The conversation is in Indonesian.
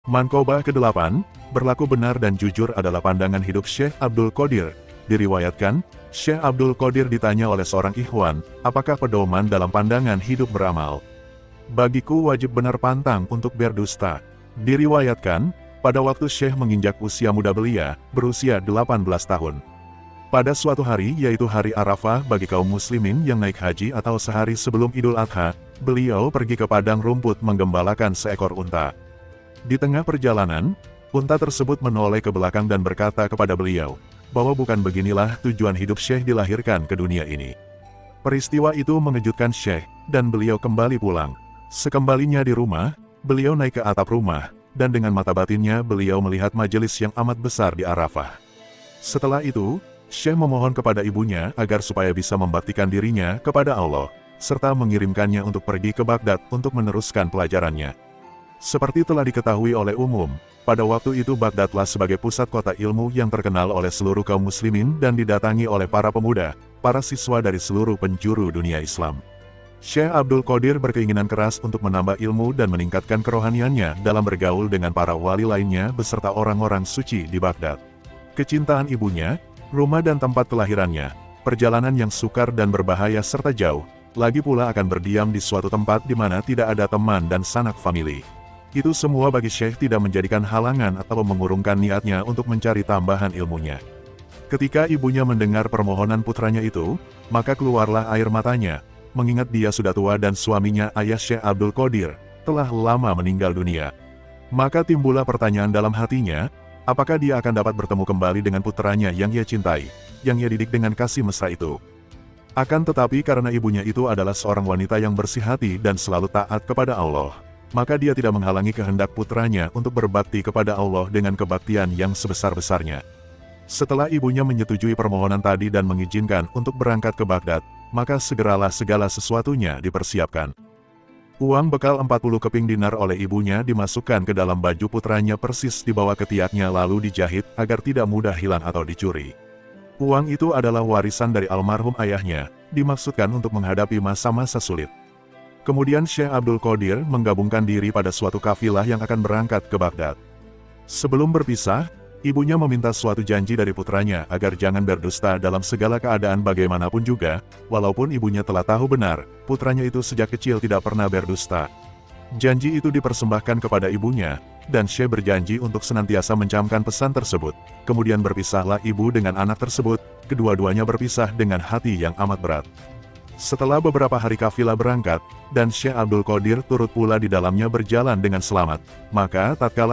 Manqobah ke-8, berlaku benar dan jujur adalah pandangan hidup Syekh Abdul Qadir. Diriwayatkan, Syekh Abdul Qadir ditanya oleh seorang ikhwan, apakah pedoman dalam pandangan hidup beramal? Bagiku wajib benar pantang untuk berdusta. Diriwayatkan, pada waktu Syekh menginjak usia muda belia, berusia 18 tahun. Pada suatu hari yaitu hari Arafah bagi kaum muslimin yang naik haji atau sehari sebelum Idul Adha, beliau pergi ke padang rumput menggembalakan seekor unta. Di tengah perjalanan, unta tersebut menoleh ke belakang dan berkata kepada beliau, bahwa bukan beginilah tujuan hidup Syekh dilahirkan ke dunia ini. Peristiwa itu mengejutkan Syekh, dan beliau kembali pulang. Sekembalinya di rumah, beliau naik ke atap rumah, dan dengan mata batinnya beliau melihat majelis yang amat besar di Arafah. Setelah itu, Syekh memohon kepada ibunya agar supaya bisa membaktikan dirinya kepada Allah, serta mengirimkannya untuk pergi ke Baghdad untuk meneruskan pelajarannya. Seperti telah diketahui oleh umum, pada waktu itu Baghdadlah sebagai pusat kota ilmu yang terkenal oleh seluruh kaum muslimin dan didatangi oleh para pemuda, para siswa dari seluruh penjuru dunia Islam. Syekh Abdul Qadir berkeinginan keras untuk menambah ilmu dan meningkatkan kerohaniannya dalam bergaul dengan para wali lainnya beserta orang-orang suci di Baghdad. Kecintaan ibunya, rumah dan tempat kelahirannya, perjalanan yang sukar dan berbahaya serta jauh, lagi pula akan berdiam di suatu tempat di mana tidak ada teman dan sanak famili. Itu semua bagi Syekh tidak menjadikan halangan atau mengurungkan niatnya untuk mencari tambahan ilmunya. Ketika ibunya mendengar permohonan putranya itu, maka keluarlah air matanya, mengingat dia sudah tua dan suaminya ayah Syekh Abdul Qadir telah lama meninggal dunia. Maka timbullah pertanyaan dalam hatinya, apakah dia akan dapat bertemu kembali dengan putranya yang ia cintai, yang ia didik dengan kasih mesra itu. Akan tetapi karena ibunya itu adalah seorang wanita yang bersih hati dan selalu taat kepada Allah, maka dia tidak menghalangi kehendak putranya untuk berbakti kepada Allah dengan kebaktian yang sebesar-besarnya. Setelah ibunya menyetujui permohonan tadi dan mengizinkan untuk berangkat ke Baghdad, maka segeralah segala sesuatunya dipersiapkan. Uang bekal 40 keping dinar oleh ibunya dimasukkan ke dalam baju putranya persis di bawah ketiaknya lalu dijahit agar tidak mudah hilang atau dicuri. Uang itu adalah warisan dari almarhum ayahnya, dimaksudkan untuk menghadapi masa-masa sulit. Kemudian Syekh Abdul Qadir menggabungkan diri pada suatu kafilah yang akan berangkat ke Baghdad. Sebelum berpisah, ibunya meminta suatu janji dari putranya agar jangan berdusta dalam segala keadaan bagaimanapun juga, walaupun ibunya telah tahu benar, putranya itu sejak kecil tidak pernah berdusta. Janji itu dipersembahkan kepada ibunya, dan Syekh berjanji untuk senantiasa mencamkan pesan tersebut. Kemudian berpisahlah ibu dengan anak tersebut, kedua-duanya berpisah dengan hati yang amat berat. Setelah beberapa hari kafilah berangkat, dan Syekh Abdul Qadir turut pula di dalamnya berjalan dengan selamat, maka tatkala